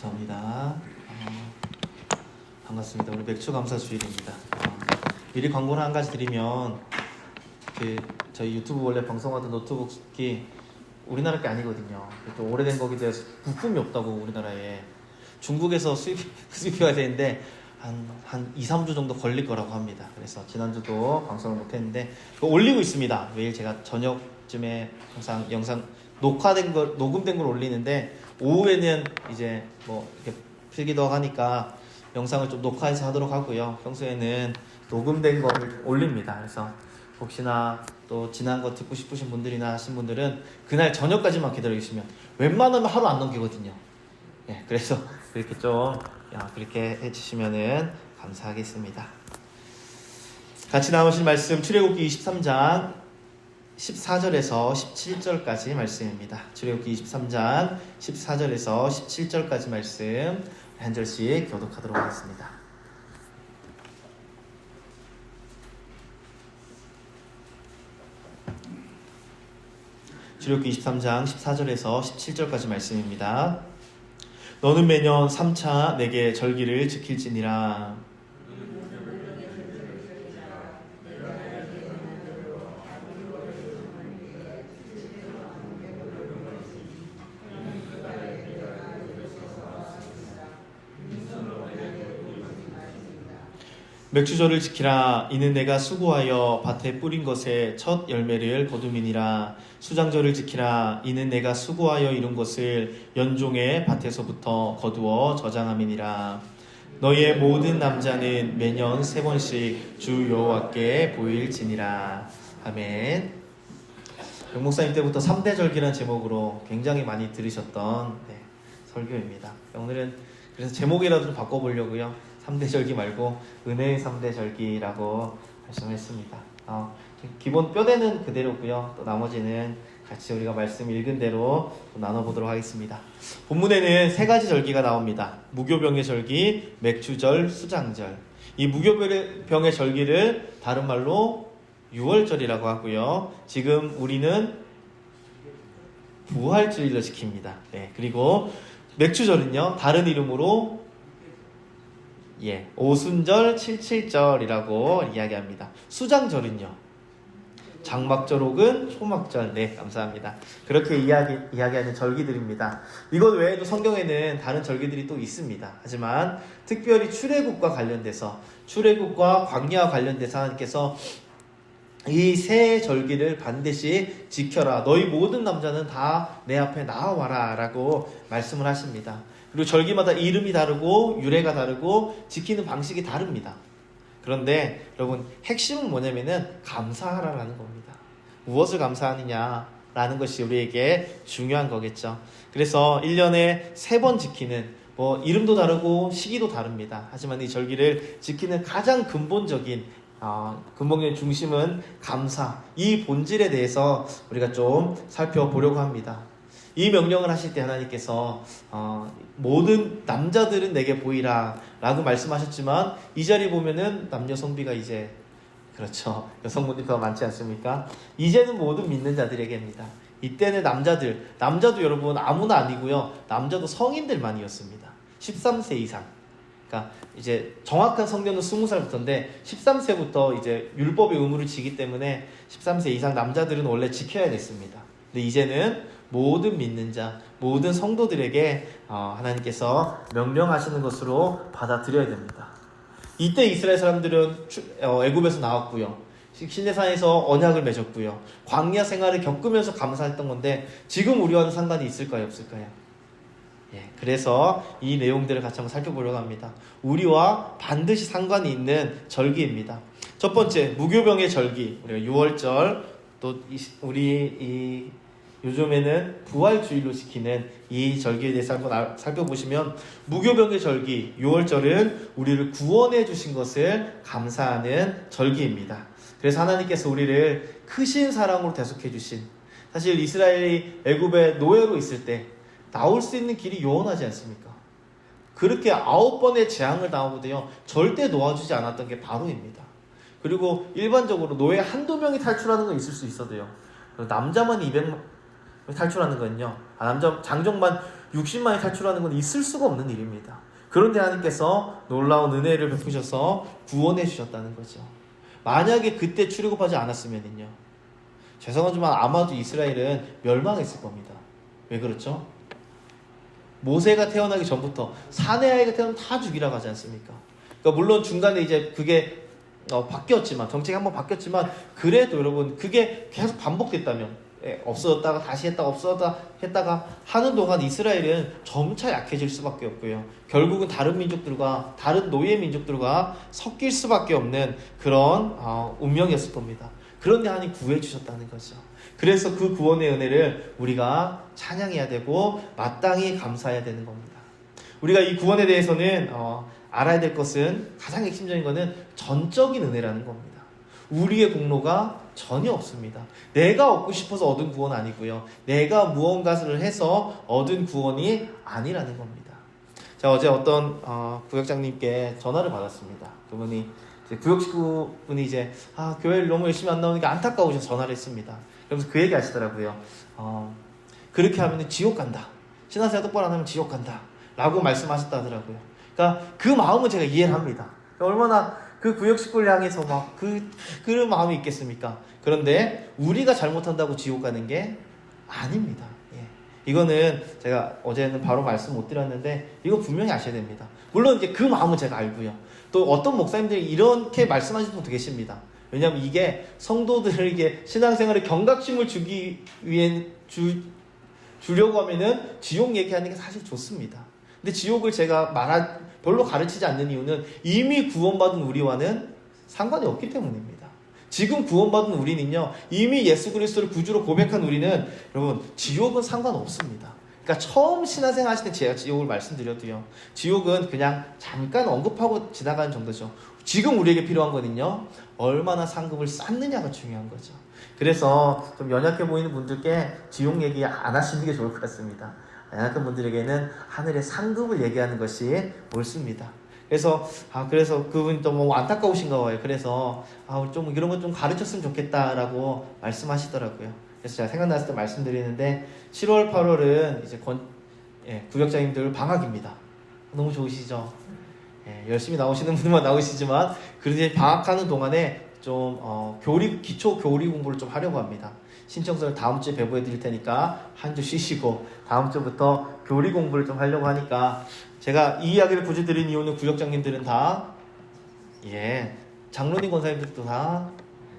감사합니다. 반갑습니다. 오늘 맥주 감사 주일입니다. 미리 광고를 한 가지 드리면 저희 유튜브 원래 방송하던 노트북이 우리나라 게 아니거든요. 또 오래된 거기에 대해서 부품이 없다고 우리나라에 중국에서 수입해야 되는데 한 2, 3주 정도 걸릴 거라고 합니다. 그래서 지난주도 방송을 못했는데 그거 올리고 있습니다. 매일 제가 저녁쯤에 항상 영상 녹음된 걸 올리는데 오후에는 이제 뭐 이렇게 필기도 하니까 영상을 좀 녹화해서 하도록 하고요. 평소에는 녹음된 거를 올립니다. 그래서 혹시나 또 지난 거 듣고 싶으신 분들이나 하신 분들은 그날 저녁까지만 기다려주시면 웬만하면 하루 안 넘기거든요. 예, 그래서 그렇게 좀 그렇게 해주시면은 감사하겠습니다. 같이 나오실 말씀 출애굽기 23장 14절에서 17절까지 말씀입니다. 출애굽기 23장 14절에서 17절까지 말씀 한 절씩 교독하도록 하겠습니다. 출애굽기 23장 14절에서 17절까지 말씀입니다. 너는 매년 3차 내게 절기를 지킬지니라. 맥주절을 지키라. 이는 내가 수고하여 밭에 뿌린 것의 첫 열매를 거둠이니라. 수장절을 지키라. 이는 내가 수고하여 이룬 것을 연종의 밭에서부터 거두어 저장함이니라. 너희의 모든 남자는 매년 3번씩 주 여호와께 보일지니라. 아멘. 영목사님 때부터 3대 절기라는 제목으로 굉장히 많이 들으셨던 설교입니다. 오늘은 그래서 제목이라도 좀 바꿔보려고요. 3대 절기 말고 은혜의 3대 절기라고 말씀했습니다. 기본 뼈대는 그대로고요. 또 나머지는 같이 우리가 말씀 읽은 대로 또 나눠보도록 하겠습니다. 본문에는 3가지 절기가 나옵니다. 무교병의 절기, 맥주절, 수장절. 이 무교병의 절기를 다른 말로 유월절이라고 하고요. 지금 우리는 부활주일로 지킵니다. 그리고 맥주절은요, 다른 이름으로 오순절, 칠칠절이라고 이야기합니다. 수장절은요, 장막절 혹은 초막절. 감사합니다. 그렇게 이야기하는 절기들입니다. 이것 외에도 성경에는 다른 절기들이 또 있습니다. 하지만 특별히 출애굽과 관련돼서, 출애굽과 광야와 관련돼서 하나님께서 이 세 절기를 반드시 지켜라. 너희 모든 남자는 다 내 앞에 나와라 라고 말씀을 하십니다. 그리고 절기마다 이름이 다르고 유래가 다르고 지키는 방식이 다릅니다. 그런데 여러분, 핵심은 뭐냐면은 감사하라라는 겁니다. 무엇을 감사하느냐라는 것이 우리에게 중요한 거겠죠. 그래서 1년에 3번 지키는, 이름도 다르고 시기도 다릅니다. 하지만 이 절기를 지키는 가장 근본적인 중심은 감사, 이 본질에 대해서 우리가 좀 살펴보려고 합니다. 이 명령을 하실 때 하나님께서 모든 남자들은 내게 보이라 라고 말씀하셨지만, 이 자리 보면은 남녀 성비가 이제 여성분들이 더 많지 않습니까? 이제는 모든 믿는 자들에게입니다. 이때는 남자도 여러분 아무나 아니고요, 남자도 성인들만이었습니다. 13세 이상. 그러니까 이제 정확한 성년은 20살부터인데 13세부터 이제 율법의 의무를 지기 때문에 13세 이상 남자들은 원래 지켜야 됐습니다. 근데 이제는 모든 믿는 자, 모든 성도들에게 하나님께서 명령하시는 것으로 받아들여야 됩니다. 이때 이스라엘 사람들은 애굽에서 나왔고요, 시내산에서 언약을 맺었고요, 광야 생활을 겪으면서 감사했던 건데, 지금 우리와는 상관이 있을까요, 없을까요? 그래서 이 내용들을 같이 한번 살펴보려고 합니다. 우리와 반드시 상관이 있는 절기입니다. 첫 번째, 무교병의 절기, 우리가 6월절, 또 우리 요즘에는 부활주일로 지키는 이 절기에 대해서 한번 살펴보시면, 무교병의 절기 6월절은 우리를 구원해 주신 것을 감사하는 절기입니다. 그래서 하나님께서 우리를 크신 사랑으로 대속해 주신, 사실 이스라엘이 애굽의 노예로 있을 때 나올 수 있는 길이 요원하지 않습니까? 그렇게 9번의 재앙을 당하고도요, 절대 놓아주지 않았던 게 바로입니다. 그리고 일반적으로 노예 한두 명이 탈출하는 건 있을 수 있어도요, 남자만 200명 탈출하는 건요, 남자 장정만 육신만이 탈출하는 건 있을 수가 없는 일입니다. 그런데 하나님께서 놀라운 은혜를 베푸셔서 구원해 주셨다는 거죠. 만약에 그때 출애굽하지 않았으면요, 죄송하지만 아마도 이스라엘은 멸망했을 겁니다. 왜 그렇죠? 모세가 태어나기 전부터 사내 아이가 태어나면 다 죽이라고 하지 않습니까? 그러니까 물론 중간에 이제 그게 바뀌었지만, 정책이 한번 바뀌었지만, 그래도 여러분 그게 계속 반복됐다면, 없어졌다가 다시 했다가 없어졌다가 했다가 하는 동안 이스라엘은 점차 약해질 수밖에 없고요. 결국은 다른 민족들과, 다른 노예 민족들과 섞일 수밖에 없는 그런 운명이었을 겁니다. 그런데 하나님 구해주셨다는 거죠. 그래서 그 구원의 은혜를 우리가 찬양해야 되고 마땅히 감사해야 되는 겁니다. 우리가 이 구원에 대해서는 알아야 될 것은, 가장 핵심적인 것은 전적인 은혜라는 겁니다. 우리의 공로가 전혀 없습니다. 내가 얻고 싶어서 얻은 구원 아니고요, 내가 무언가를 해서 얻은 구원이 아니라는 겁니다. 자, 어제 어떤 구역장님께 전화를 받았습니다. 그분이 구역 식구분이 교회를 너무 열심히 안 나오니까 안타까우셔서 전화를 했습니다. 그러면서 그 얘기 하시더라고요. 그렇게 하면 지옥 간다, 신앙생활 똑바로 안 하면 지옥 간다 라고 말씀하셨다 하더라고요. 그러니까 그 마음은 제가 이해를 합니다. 얼마나 그 구역 식구를 향해서 그런 마음이 있겠습니까? 그런데 우리가 잘못한다고 지옥 가는 게 아닙니다. 이거는 제가 어제는 바로 말씀 못 드렸는데, 이거 분명히 아셔야 됩니다. 물론 이제 그 마음은 제가 알고요. 또 어떤 목사님들이 이렇게 말씀하시는 분도 계십니다. 왜냐하면 이게 성도들에게 신앙생활에 경각심을 주기 위해 주려고 하면은 지옥 얘기하는 게 사실 좋습니다. 근데 지옥을 제가 별로 가르치지 않는 이유는 이미 구원받은 우리와는 상관이 없기 때문입니다. 지금 구원받은 우리는요, 이미 예수 그리스도를 구주로 고백한 우리는, 여러분, 지옥은 상관없습니다. 그러니까 처음 신앙생활 하실 때 제가 지옥을 말씀드려도요, 지옥은 그냥 잠깐 언급하고 지나가는 정도죠. 지금 우리에게 필요한 거는요, 얼마나 상급을 쌓느냐가 중요한 거죠. 그래서 좀 연약해 보이는 분들께 지옥 얘기 안 하시는 게 좋을 것 같습니다. 연약한 분들에게는 하늘의 상급을 얘기하는 것이 옳습니다. 그래서 그분이 또 뭐 안타까우신가 봐요. 그래서 좀 이런 것 좀 가르쳤으면 좋겠다라고 말씀하시더라고요. 그래서 제가 생각났을 때 말씀드리는데, 7월, 8월은 이제 구역장님들 방학입니다. 너무 좋으시죠? 열심히 나오시는 분들만 나오시지만, 그래도 방학하는 동안에 좀 기초 교리 공부를 좀 하려고 합니다. 신청서를 다음 주에 배부해 드릴 테니까 한 주 쉬시고 다음 주부터 교리 공부를 좀 하려고 하니까, 제가 이 이야기를 굳이 드린 이유는 구역장님들은 다 장로님 권사님들도 다,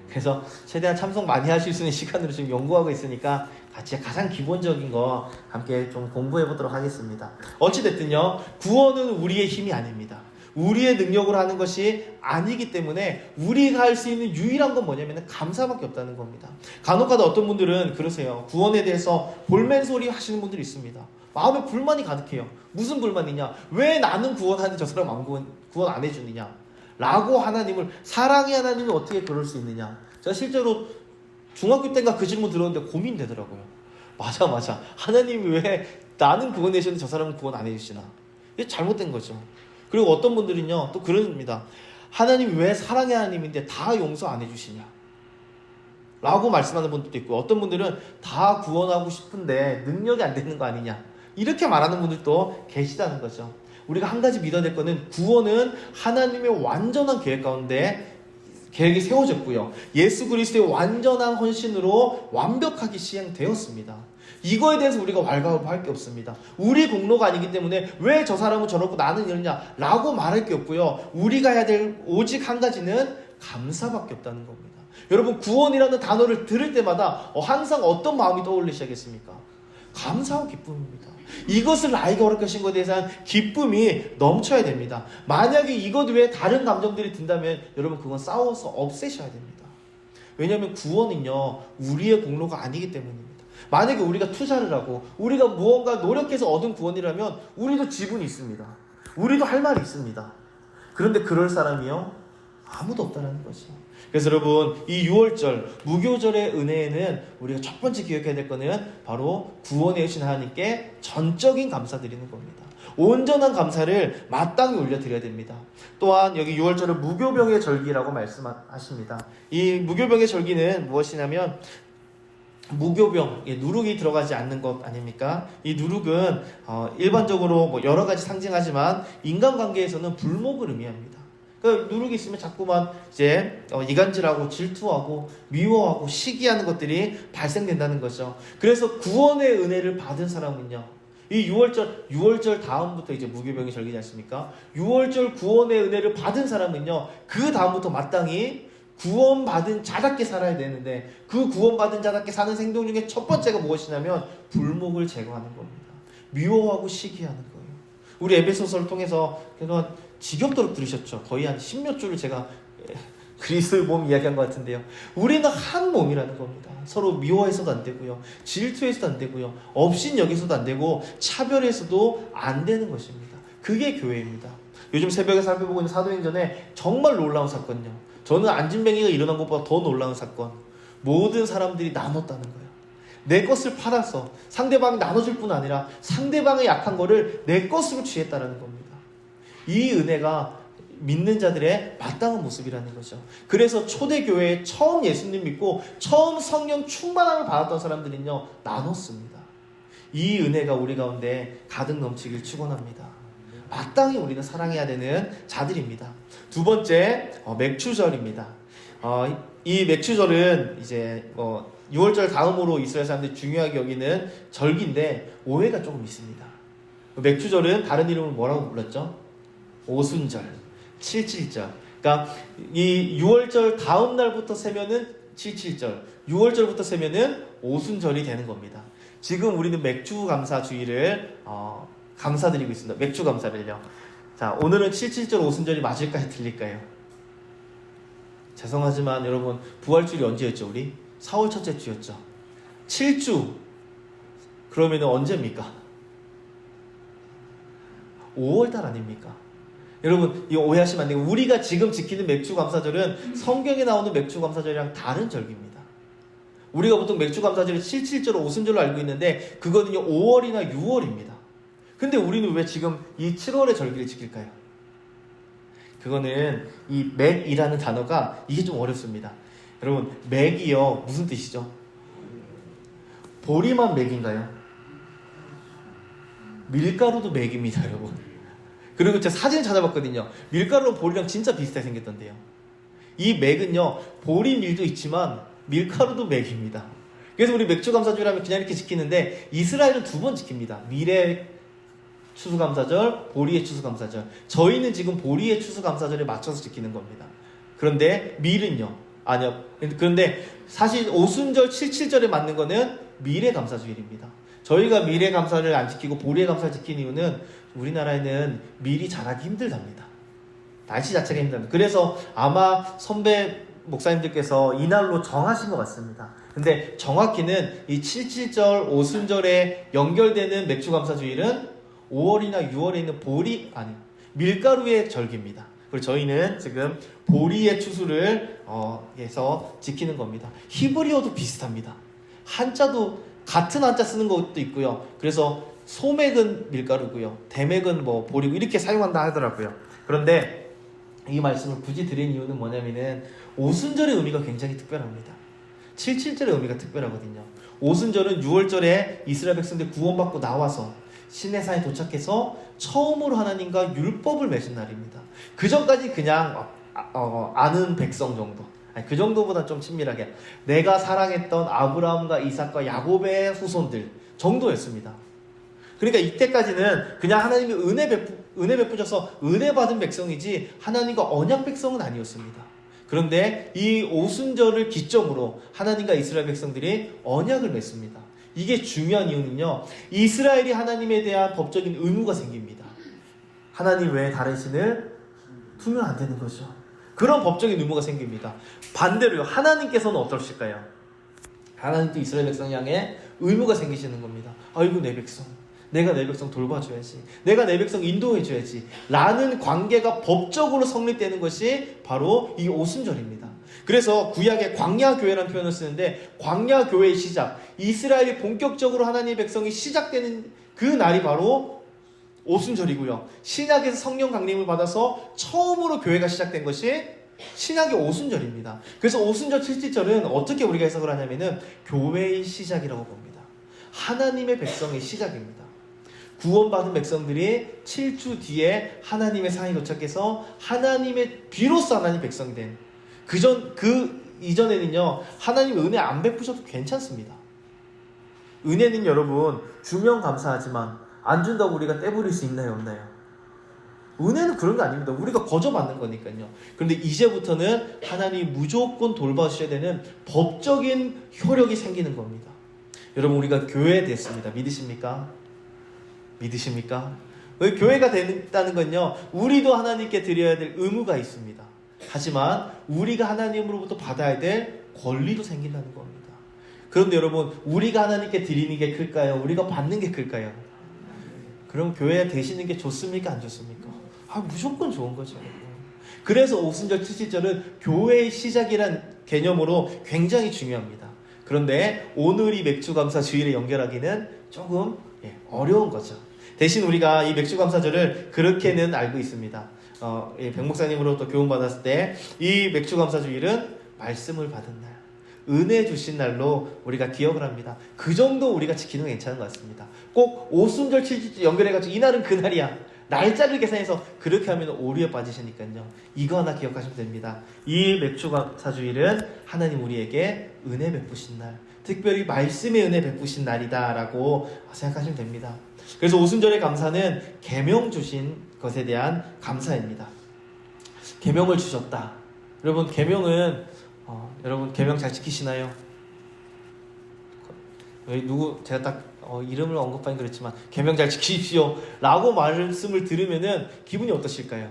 그래서 최대한 참석 많이 하실 수 있는 시간으로 지금 연구하고 있으니까 같이 가장 기본적인 거 함께 좀 공부해 보도록 하겠습니다. 어찌됐든요, 구원은 우리의 힘이 아닙니다. 우리의 능력으로 하는 것이 아니기 때문에 우리가 할 수 있는 유일한 건 뭐냐면 감사밖에 없다는 겁니다. 간혹가다 어떤 분들은 그러세요. 구원에 대해서 볼멘소리 하시는 분들이 있습니다. 마음에 불만이 가득해요. 무슨 불만이냐? 왜 나는 구원하는데 저 사람 구원 안 해주느냐? 라고 하나님을, 사랑의 하나님이 어떻게 그럴 수 있느냐? 제가 실제로 중학교 때인가 그 질문 들었는데 고민되더라고요. 맞아. 하나님이 왜 나는 구원 해주는데 저 사람은 구원 안 해주시나? 이게 잘못된 거죠. 그리고 어떤 분들은요, 또 그럽니다. 하나님이 왜 사랑의 하나님인데 다 용서 안 해주시냐? 라고 말씀하는 분들도 있고, 어떤 분들은 다 구원하고 싶은데 능력이 안 되는 거 아니냐? 이렇게 말하는 분들도 계시다는 거죠. 우리가 한 가지 믿어야 될 거는, 구원은 하나님의 완전한 계획 가운데 계획이 세워졌고요, 예수 그리스도의 완전한 헌신으로 완벽하게 시행되었습니다. 이거에 대해서 우리가 왈가왈부할 게 없습니다. 우리 공로가 아니기 때문에 왜 저 사람은 저렇고 나는 이러냐 라고 말할 게 없고요, 우리가 해야 될 오직 한 가지는 감사밖에 없다는 겁니다. 여러분, 구원이라는 단어를 들을 때마다 항상 어떤 마음이 떠올리기 시작했습니까? 감사와 기쁨입니다. 이것을 나에게 허락하신 것에 대한 기쁨이 넘쳐야 됩니다. 만약에 이것 외에 다른 감정들이 든다면 여러분, 그건 싸워서 없애셔야 됩니다. 왜냐하면 구원은요, 우리의 공로가 아니기 때문입니다. 만약에 우리가 투자를 하고 우리가 무언가 노력해서 얻은 구원이라면 우리도 지분이 있습니다. 우리도 할 말이 있습니다. 그런데 그럴 사람이요, 아무도 없다는 거죠. 그래서 여러분, 이 6월절 무교절의 은혜에는 우리가 첫 번째 기억해야 될 거는 바로 구원해 주신 하나님께 전적인 감사드리는 겁니다. 온전한 감사를 마땅히 올려드려야 됩니다. 또한 여기 6월절을 무교병의 절기라고 말씀하십니다. 이 무교병의 절기는 무엇이냐면, 무교병, 누룩이 들어가지 않는 것 아닙니까? 이 누룩은 일반적으로 뭐 여러 가지 상징하지만 인간관계에서는 불목을 의미합니다. 그러니까 누룩이 있으면 자꾸만 이제 이간질하고 질투하고 미워하고 시기하는 것들이 발생된다는 거죠. 그래서 구원의 은혜를 받은 사람은요, 이 6월절 다음부터 이제 무교병이 절기지 않습니까? 6월절 구원의 은혜를 받은 사람은요, 그 다음부터 마땅히 구원받은 자답게 살아야 되는데, 그 구원받은 자답게 사는 행동 중에 첫 번째가 무엇이냐면 불목을 제거하는 겁니다. 미워하고 시기하는 거예요. 우리 에베소서를 통해서 그동안 지겹도록 들으셨죠. 거의 한 10몇 줄을 제가 그리스도의 몸 이야기한 것 같은데요. 우리는 한 몸이라는 겁니다. 서로 미워해서도 안 되고요, 질투해서도 안 되고요, 업신 여기서도 안 되고, 차별해서도 안 되는 것입니다. 그게 교회입니다. 요즘 새벽에 살펴보고 있는 사도행전에 정말 놀라운 사건요, 저는 안진뱅이가 일어난 것보다 더 놀라운 사건, 모든 사람들이 나눴다는 거예요. 내 것을 팔아서 상대방이 나눠줄 뿐 아니라 상대방의 약한 거를 내 것으로 취했다는 겁니다. 이 은혜가 믿는 자들의 마땅한 모습이라는 거죠. 그래서 초대교회에 처음 예수님 믿고 처음 성령 충만함을 받았던 사람들은요, 나눴습니다. 이 은혜가 우리 가운데 가득 넘치길 축원합니다. 마땅히 우리는 사랑해야 되는 자들입니다. 두 번째, 맥추절입니다. 이 맥추절은 이제 6월절 다음으로 이스라엘 사람들이 중요하게 여기는 절기인데 오해가 조금 있습니다. 맥추절은 다른 이름을 뭐라고 불렀죠? 오순절, 7.7절. 그러니까 이 6월절 다음 날부터 세면은 7.7절, 6월절부터 세면은 오순절이 되는 겁니다. 지금 우리는 맥주 감사 주일을 감사드리고 있습니다. 맥주 감사를요. 자, 오늘은 7.7절 오순절이 맞을까요? 틀릴까요? 죄송하지만 여러분, 부활주일이 언제였죠? 우리 4월 첫째 주였죠. 7주 그러면 언제입니까? 5월달 아닙니까? 여러분, 이거 오해하시면 안 돼요. 우리가 지금 지키는 맥주감사절은 성경에 나오는 맥주감사절이랑 다른 절기입니다. 우리가 보통 맥주감사절을 7.7절 오순절로 알고 있는데 그거는요 5월이나 6월입니다. 근데 우리는 왜 지금 이 7월의 절기를 지킬까요? 그거는 이 맥이라는 단어가 이게 좀 어렵습니다. 여러분, 맥이요 무슨 뜻이죠? 보리만 맥인가요? 밀가루도 맥입니다, 여러분. 그리고 제가 사진 찾아봤거든요. 밀가루랑 보리랑 진짜 비슷하게 생겼던데요. 이 맥은요, 보리 밀도 있지만 밀가루도 맥입니다. 그래서 우리 맥주 감사주일 하면 그냥 이렇게 지키는데 이스라엘은 2번 지킵니다. 밀의 추수감사절, 보리의 추수감사절. 저희는 지금 보리의 추수감사절에 맞춰서 지키는 겁니다. 그런데 밀은요, 아니요. 그런데 사실 오순절 7.7절에 맞는 거는 밀의 감사주일입니다. 저희가 밀의 감사를 안 지키고 보리의 감사를 지키는 이유는 우리나라에는 밀이 자라기 힘들답니다. 날씨 자체가 힘듭니다. 그래서 아마 선배 목사님들께서 이날로 정하신 것 같습니다. 근데 정확히는 이 7.7절 오순절에 연결되는 맥주감사주일은 5월이나 6월에 있는 밀가루의 절기입니다. 그리고 저희는 지금 보리의 추수를 해서 지키는 겁니다. 히브리어도 비슷합니다. 한자도 같은 한자 쓰는 것도 있고요. 그래서 소맥은 밀가루고요, 대맥은 뭐 보리고 이렇게 사용한다 하더라고요. 그런데 이 말씀을 굳이 드린 이유는 뭐냐면은 오순절의 의미가 굉장히 특별합니다. 7.7절의 의미가 특별하거든요. 오순절은 6월절에 이스라엘 백성들 구원받고 나와서 시내산에 도착해서 처음으로 하나님과 율법을 맺은 날입니다. 그 전까지 그냥 아는 백성 정도, 아니, 그 정도보다 좀 친밀하게 내가 사랑했던 아브라함과 이삭과 야곱의 후손들 정도였습니다. 그러니까 이때까지는 그냥 하나님이 은혜 베푸셔서 은혜 받은 백성이지 하나님과 언약 백성은 아니었습니다. 그런데 이 오순절을 기점으로 하나님과 이스라엘 백성들이 언약을 맺습니다. 이게 중요한 이유는요, 이스라엘이 하나님에 대한 법적인 의무가 생깁니다. 하나님 외에 다른 신을 두면 안 되는 거죠. 그런 법적인 의무가 생깁니다. 반대로요, 하나님께서는 어떠실까요? 하나님도 이스라엘 백성 향해 의무가 생기시는 겁니다. 아이고, 내 백성, 내가 내 백성 돌봐줘야지, 내가 내 백성 인도해줘야지 라는 관계가 법적으로 성립되는 것이 바로 이 오순절입니다. 그래서 구약에 광야교회라는 표현을 쓰는데, 광야교회의 시작, 이스라엘이 본격적으로 하나님의 백성이 시작되는 그 날이 바로 오순절이고요. 신약에서 성령 강림을 받아서 처음으로 교회가 시작된 것이 신약의 오순절입니다. 그래서 오순절 7지절은 어떻게 우리가 해석을 하냐면은 교회의 시작이라고 봅니다. 하나님의 백성의 시작입니다. 구원받은 백성들이 7주 뒤에 하나님의 상에 도착해서 하나님의 비로소 하나님 백성이 된 그 이전에는요 하나님의 은혜 안 베푸셔도 괜찮습니다. 은혜는 여러분 주면 감사하지만 안 준다고 우리가 떼부릴 수 있나요 없나요? 은혜는 그런 게 아닙니다. 우리가 거저받는 거니까요. 그런데 이제부터는 하나님이 무조건 돌봐주셔야 되는 법적인 효력이 생기는 겁니다. 여러분 우리가 교회 됐습니다. 믿으십니까? 믿으십니까? 교회가 됐다는 건요 우리도 하나님께 드려야 될 의무가 있습니다. 하지만 우리가 하나님으로부터 받아야 될 권리도 생긴다는 겁니다. 그런데 여러분 우리가 하나님께 드리는 게 클까요? 우리가 받는 게 클까요? 그럼 교회에 되시는 게 좋습니까? 안 좋습니까? 무조건 좋은 거죠. 그래서 오순절 7지절은 교회의 시작이란 개념으로 굉장히 중요합니다. 그런데 오늘 이 맥주감사주일에 연결하기는 조금 어려운 거죠. 대신 우리가 이 맥주감사절을 그렇게는 알고 있습니다. 백목사님으로부터 교훈받았을 때 이 맥주감사주일은 말씀을 받은 날, 은혜 주신 날로 우리가 기억을 합니다. 그 정도 우리가 지키는 게 괜찮은 것 같습니다. 꼭 오순절 7지절 연결해가지고 이날은 그날이야 날짜를 계산해서 그렇게 하면 오류에 빠지시니까요. 이거 하나 기억하시면 됩니다. 이 맥주감사주일은 하나님 우리에게 은혜 베푸신 날, 특별히 말씀의 은혜 베푸신 날이다 라고 생각하시면 됩니다. 그래서 오순절의 감사는 계명 주신 것에 대한 감사입니다. 계명을 주셨다. 여러분 계명은 여러분 계명 잘 지키시나요? 제가 딱 이름을 언급하긴 그랬지만 계명 잘 지키십시오 라고 말씀을 들으면은 기분이 어떠실까요?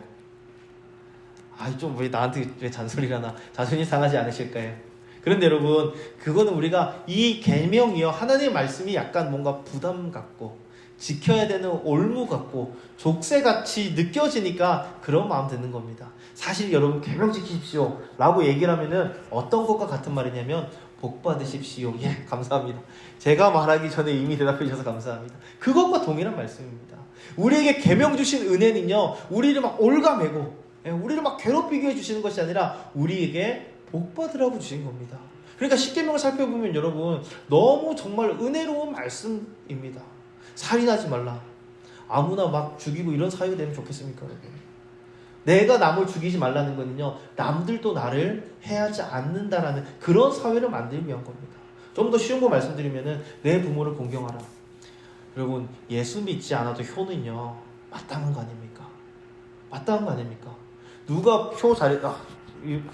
좀 왜 나한테 왜 잔소리를 하나, 자존심 상하지 않으실까요? 그런데 여러분 그거는 우리가 이 계명이요 하나님의 말씀이 약간 뭔가 부담 갖고 지켜야 되는 올무 같고 족쇄같이 느껴지니까 그런 마음 드는 겁니다. 사실 여러분 계명 지키십시오 라고 얘기를 하면은 어떤 것과 같은 말이냐면 복 받으십시오. 예, 감사합니다. 제가 말하기 전에 이미 대답해 주셔서 감사합니다. 그것과 동일한 말씀입니다. 우리에게 계명 주신 은혜는요 우리를 막 올가매고 우리를 막 괴롭히게 해주시는 것이 아니라 우리에게 복 받으라고 주신 겁니다. 그러니까 십계명을 살펴보면 여러분 너무 정말 은혜로운 말씀입니다. 살인하지 말라. 아무나 막 죽이고 이런 사회가 되면 좋겠습니까 여러분? 내가 남을 죽이지 말라는 거는요 남들도 나를 해하지 않는다라는 그런 사회를 만들기 위한 겁니다. 좀 더 쉬운 거 말씀드리면은 내 부모를 공경하라. 여러분 예수 믿지 않아도 효는요 마땅한 거 아닙니까? 마땅한 거 아닙니까? 누가 효 잘했다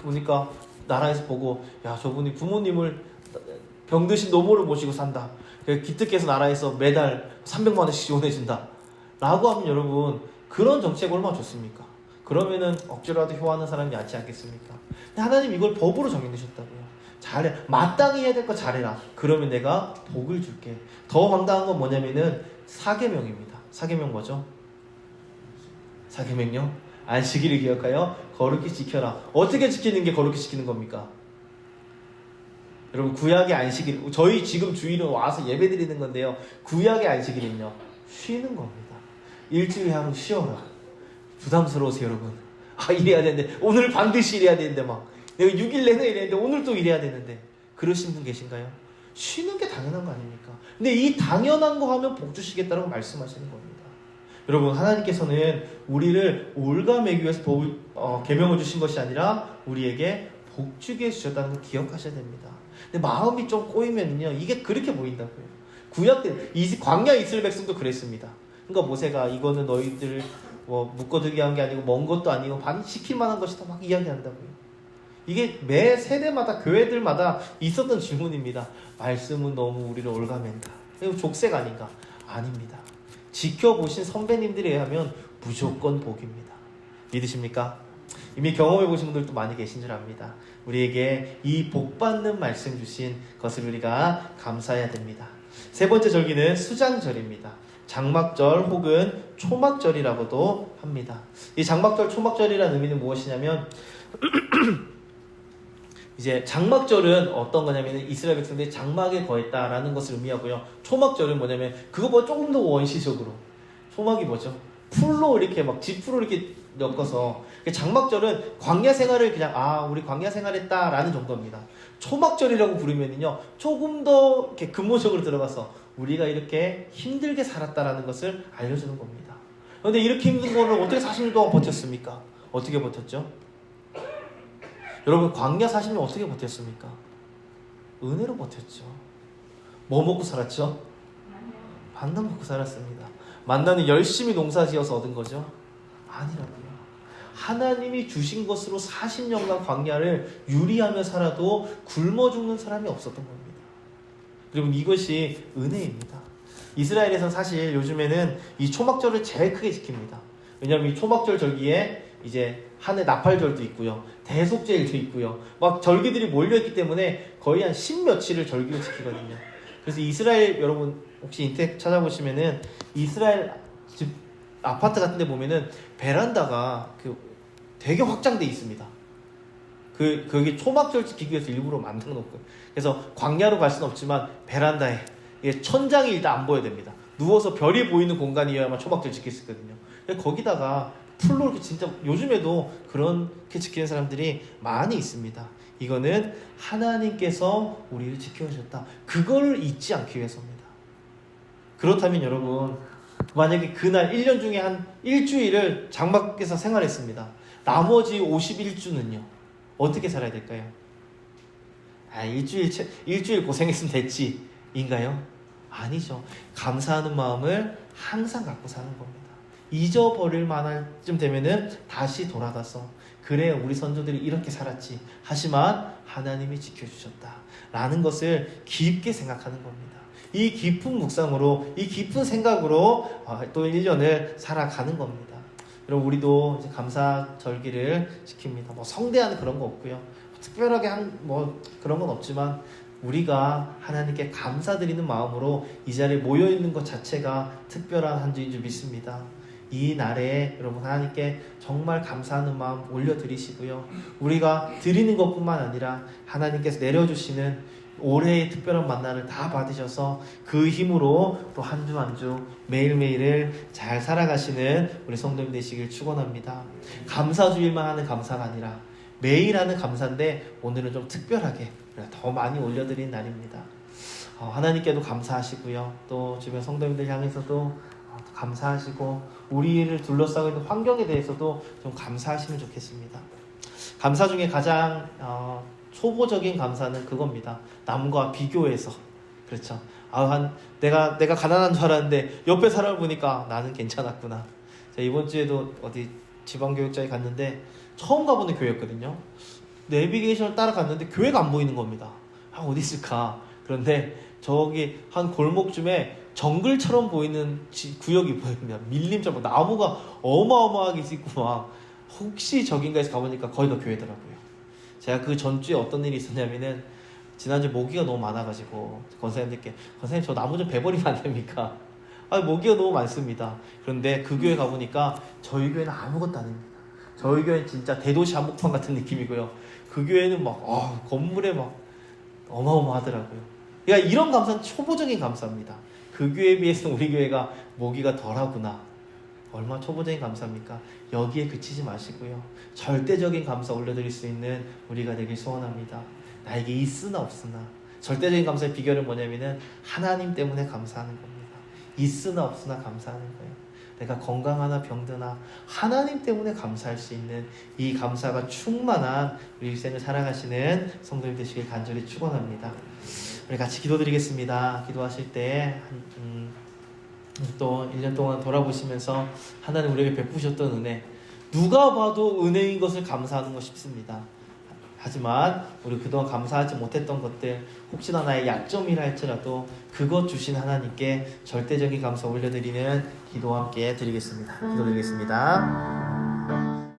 보니까 나라에서 보고 야 저분이 부모님을 병드신 노모를 모시고 산다. 기특해서 나라에서 매달 300만 원씩 지원해준다 라고 하면 여러분 그런 정책 얼마나 좋습니까? 그러면은 억지로라도 효하는 사람이 낫지 않겠습니까? 근데 하나님 이걸 법으로 정해내셨다고요. 잘해, 마땅히 해야 될 거 잘해라. 그러면 내가 복을 줄게. 더 황당한 건 뭐냐면은 사계명입니다. 사계명 뭐죠? 사계명요? 안식일을 기억하여 거룩히 지켜라. 어떻게 지키는 게 거룩히 지키는 겁니까? 여러분 구약의 안식일, 저희 지금 주일은 와서 예배 드리는 건데요 구약의 안식일은요 쉬는 겁니다. 일주일에 하루 쉬어라. 부담스러우세요 여러분? 일해야 되는데 오늘 반드시 일해야 되는데 막 내가 6일 내내 일했는데 오늘 또 일해야 되는데 그러신 분 계신가요? 쉬는 게 당연한 거 아닙니까? 근데 이 당연한 거 하면 복 주시겠다고 말씀하시는 겁니다. 여러분 하나님께서는 우리를 올가매기 위해서 계명을 주신 것이 아니라 우리에게 복 주게 해주셨다는 걸 기억하셔야 됩니다. 근데 마음이 좀 꼬이면요 이게 그렇게 보인다고요. 구약 때 광야 이스라엘 백성도 그랬습니다. 그러니까 모세가 이거는 너희들 묶어두게 한 게 아니고 먼 것도 아니고 시킬 만한 것이다 막 이야기한다고요. 이게 매 세대마다 교회들마다 있었던 질문입니다. 말씀은 너무 우리를 올가맨다. 이거 족쇄가 아닌가? 아닙니다. 지켜보신 선배님들에 의하면 무조건 복입니다. 믿으십니까? 이미 경험해보신 분들도 많이 계신 줄 압니다. 우리에게 이 복받는 말씀 주신 것을 우리가 감사해야 됩니다. 세 번째 절기는 수장절입니다. 장막절 혹은 초막절이라고도 합니다. 이 장막절, 초막절이라는 의미는 무엇이냐면 이제 장막절은 어떤 거냐면 이스라엘 백성들이 장막에 거했다라는 것을 의미하고요. 초막절은 뭐냐면 그거보다 조금 더 원시적으로 초막이 뭐죠? 풀로 이렇게 막 지푸로 이렇게 엮어서 장막절은 광야 생활을 그냥 우리 광야 생활했다라는 정도입니다. 초막절이라고 부르면은요 조금 더 이렇게 근본적으로 들어가서 우리가 이렇게 힘들게 살았다라는 것을 알려주는 겁니다. 그런데 이렇게 힘든 거를 어떻게 40년 동안 버텼습니까? 어떻게 버텼죠? 여러분 광야 40년 어떻게 버텼습니까? 은혜로 버텼죠. 뭐 먹고 살았죠? 만나 먹고 살았습니다. 만나는 열심히 농사지어서 얻은 거죠? 아니라고요. 하나님이 주신 것으로 40년간 광야를 유리하며 살아도 굶어 죽는 사람이 없었던 겁니다. 여러분 이것이 은혜입니다. 이스라엘에서는 사실 요즘에는 이 초막절을 제일 크게 지킵니다. 왜냐하면 이 초막절 절기에 이제 한해 나팔절도 있고요, 대속제일도 있고요, 막 절기들이 몰려있기 때문에 거의 한 10며칠을 절기를 지키거든요. 그래서 이스라엘 여러분 혹시 인터넷 찾아보시면은 이스라엘 집 아파트 같은 데 보면은 베란다가 되게 확장돼 있습니다. 그게 초막절 지키기 위해서 일부러 만들어 놓고, 그래서 광야로 갈 수는 없지만 베란다에 천장이 일단 안 보여야 됩니다. 누워서 별이 보이는 공간이어야만 초막절 지킬 수 있거든요. 거기다가 풀로 이렇게 진짜 요즘에도 그렇게 지키는 사람들이 많이 있습니다. 이거는 하나님께서 우리를 지켜주셨다, 그걸 잊지 않기 위해서입니다. 그렇다면 여러분 만약에 그날 1년 중에 한 일주일을 장막에서 생활했습니다. 나머지 51주는요 어떻게 살아야 될까요? 일주일 고생했으면 됐지 인가요? 아니죠. 감사하는 마음을 항상 갖고 사는 겁니다. 잊어버릴 만할 쯤 되면은 다시 돌아가서 그래 우리 선조들이 이렇게 살았지, 하지만 하나님이 지켜주셨다 라는 것을 깊게 생각하는 겁니다. 이 깊은 묵상으로, 이 깊은 생각으로 또 1년을 살아가는 겁니다. 여러분 우리도 이제 감사절기를 지킵니다. 뭐 성대한 그런 거 없고요, 특별하게 그런 건 없지만 우리가 하나님께 감사드리는 마음으로 이 자리에 모여있는 것 자체가 특별한 한 주인 줄 믿습니다. 이 날에 여러분 하나님께 정말 감사하는 마음 올려드리시고요, 우리가 드리는 것뿐만 아니라 하나님께서 내려주시는 올해의 특별한 만나를 다 받으셔서 그 힘으로 또 한 주 한 주 매일매일을 잘 살아가시는 우리 성도님 되시길 축원합니다. 감사주일만 하는 감사가 아니라 매일 하는 감사인데 오늘은 좀 특별하게 더 많이 올려드린 날입니다. 하나님께도 감사하시고요, 또 주변 성도님들 향해서도 감사하시고 우리를 둘러싸고 있는 환경에 대해서도 좀 감사하시면 좋겠습니다. 감사 중에 가장 초보적인 감사는 그겁니다. 남과 비교해서. 그렇죠. 내가 가난한 줄 알았는데 옆에 사람을 보니까 나는 괜찮았구나. 제가 이번 주에도 어디 지방교육장에 갔는데 처음 가보는 교회였거든요. 내비게이션을 따라갔는데 교회가 안 보이는 겁니다. 어디 있을까? 그런데 저기 한 골목쯤에 정글처럼 보이는 구역이 보입니다. 밀림처럼 나무가 어마어마하게 있고 막 혹시 저긴가 해서 가보니까 거의 다 교회더라고요. 제가 그 전주에 어떤 일이 있었냐면은 지난주 모기가 너무 많아가지고 권사님들께 권사님 저 나무 좀 베버리면 안 됩니까? 모기가 너무 많습니다. 그런데 그 교회 가보니까 저희 교회는 아무것도 아닙니다. 저희 교회는 진짜 대도시 한복판 같은 느낌이고요. 그 교회는 막 건물에 막 어마어마하더라고요. 그러니까 이런 감사는 초보적인 감사입니다. 그 교회에 비해서는 우리 교회가 모기가 덜하구나. 얼마나 초보적인 감사입니까? 여기에 그치지 마시고요, 절대적인 감사 올려드릴 수 있는 우리가 되길 소원합니다. 나에게 있으나 없으나. 절대적인 감사의 비결은 뭐냐면은 하나님 때문에 감사하는 겁니다. 있으나 없으나 감사하는 거예요. 내가 건강하나 병드나 하나님 때문에 감사할 수 있는 이 감사가 충만한 우리 일생을 살아가시는 성도님 되시길 간절히 축원합니다. 우리 같이 기도드리겠습니다. 기도하실 때 또 1년 동안 돌아보시면서 하나님 우리에게 베푸셨던 은혜, 누가 봐도 은혜인 것을 감사하는 것 쉽습니다. 하지만 우리 그동안 감사하지 못했던 것들, 혹시나 나의 약점이라 할지라도 그것 주신 하나님께 절대적인 감사 올려드리는 기도와 함께 드리겠습니다. 기도드리겠습니다.